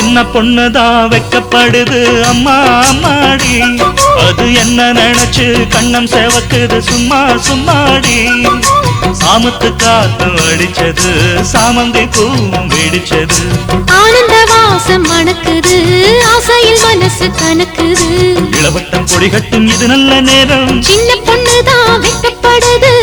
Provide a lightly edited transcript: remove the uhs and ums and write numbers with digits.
சின்ன பொண்ணுதான் வெக்கப்படுது அம்மா அம்மாடி அது என்ன நினைச்சு கண்ணம் சேவக்குது சும்மா சும்மாடி சாமத்து காத்து அடிச்சது சாமந்தி பூவும் வெடிச்சது ஆனந்த வாசம் மணக்குது ஆசையில் மனசு கணக்குது இளவட்டம் கொடி கட்டும் இது நல்ல நேரம் சின்ன பொண்ணுதான் வெக்கப்படுது